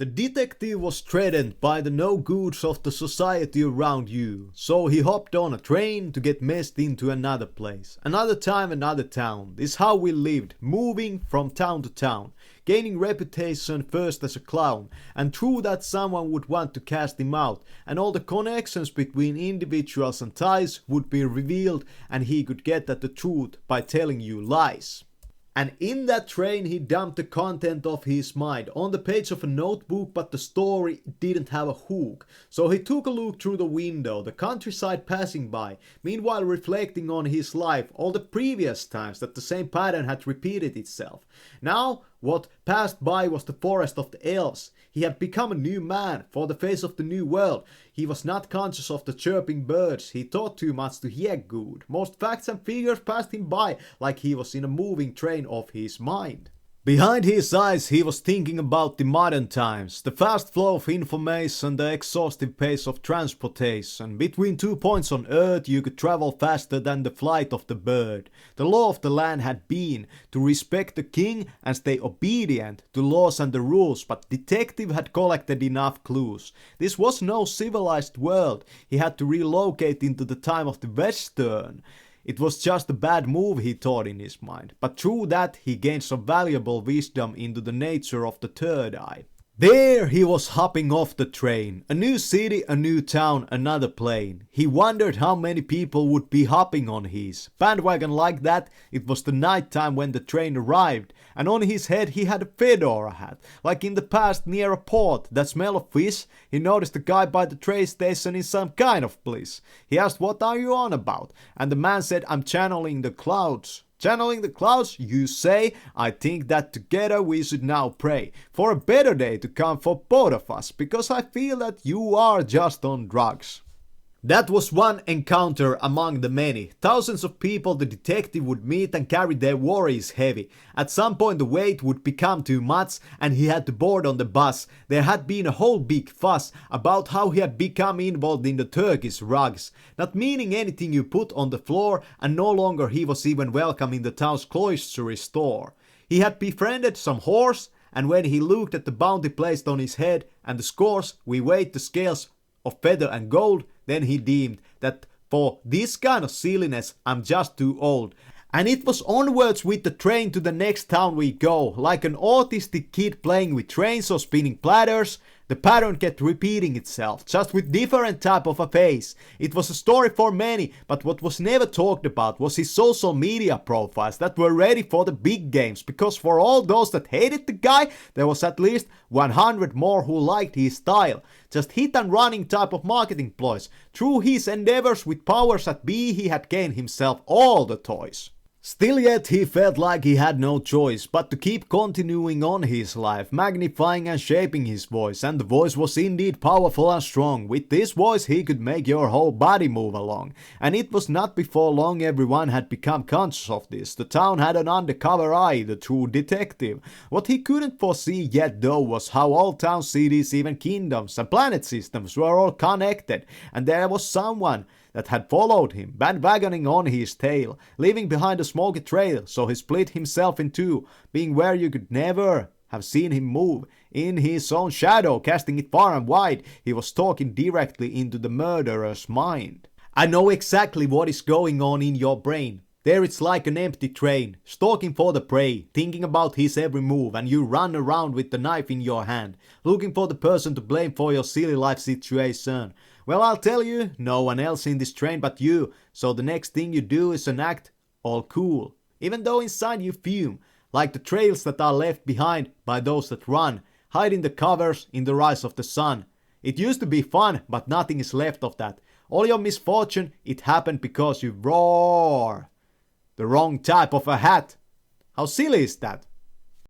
The detective was threatened by the no-goods of the society around you, so he hopped on a train to get messed into another place. Another time, another town. This is how we lived, moving from town to town, gaining reputation first as a clown, and through that someone would want to cast him out, and all the connections between individuals and ties would be revealed, and he could get at the truth by telling you lies. And in that train he dumped the content of his mind on the page of a notebook, but the story didn't have a hook. So he took a look through the window, the countryside passing by, meanwhile reflecting on his life, all the previous times that the same pattern had repeated itself. Now what passed by was the forest of the elves. He had become a new man for the face of the new world. He was not conscious of the chirping birds. He thought too much to hear good. Most facts and figures passed him by like he was in a moving train of his mind. Behind his eyes he was thinking about the modern times, the fast flow of information, the exhaustive pace of transportation. Between 2 points on Earth you could travel faster than the flight of the bird. The law of the land had been to respect the king and stay obedient to laws and the rules, but detective had collected enough clues. This was no civilized world. He had to relocate into the time of the Western. It was just a bad move, he thought in his mind, but through that he gained some valuable wisdom into the nature of the third eye. There he was hopping off the train. A new city, a new town, another plane. He wondered how many people would be hopping on his bandwagon like that. It was the night time when the train arrived, and on his head he had a fedora hat, like in the past near a port. That smell of fish. He noticed a guy by the train station in some kind of bliss. He asked, "What are you on about?" And the man said, "I'm channeling the clouds." Channeling the clouds, you say? I think that together we should now pray for a better day to come for both of us, because I feel that you are just on drugs. That was one encounter among the many. Thousands of people the detective would meet and carry their worries heavy. At some point the weight would become too much and he had to board on the bus. There had been a whole big fuss about how he had become involved in the Turkish rugs, not meaning anything you put on the floor, and no longer he was even welcome in the town's cloistery store. He had befriended some whores, and when he looked at the bounty placed on his head and the scores, we weighed the scales of feather and gold, then he deemed that for this kind of silliness I'm just too old. And it was onwards with the train to the next town we go, like an autistic kid playing with trains or spinning platters. The pattern kept repeating itself, just with different type of a face. It was a story for many, but what was never talked about was his social media profiles that were ready for the big games, because for all those that hated the guy, there was at least 100 more who liked his style. Just hit and running type of marketing ploys. Through his endeavors with powers that be, he had gained himself all the toys. Still yet he felt like he had no choice but to keep continuing on his life, magnifying and shaping his voice, and the voice was indeed powerful and strong. With this voice he could make your whole body move along, and it was not before long everyone had become conscious of this. The town had an undercover eye, the true detective. What he couldn't foresee yet though was how all towns, cities, even kingdoms and planet systems were all connected, and there was someone that had followed him, bandwagoning on his tail, leaving behind a smoky trail, so he split himself in two, being where you could never have seen him move. In his own shadow, casting it far and wide, he was talking directly into the murderer's mind. I know exactly what is going on in your brain. There it's like an empty train, stalking for the prey, thinking about his every move, and you run around with the knife in your hand, looking for the person to blame for your silly life situation. Well, I'll tell you, no one else in this train but you, so the next thing you do is an act all cool, even though inside you fume, like the trails that are left behind by those that run, hiding the covers in the rise of the sun. It used to be fun, but nothing is left of that. All your misfortune, it happened because you roar the wrong type of a hat. How silly is that?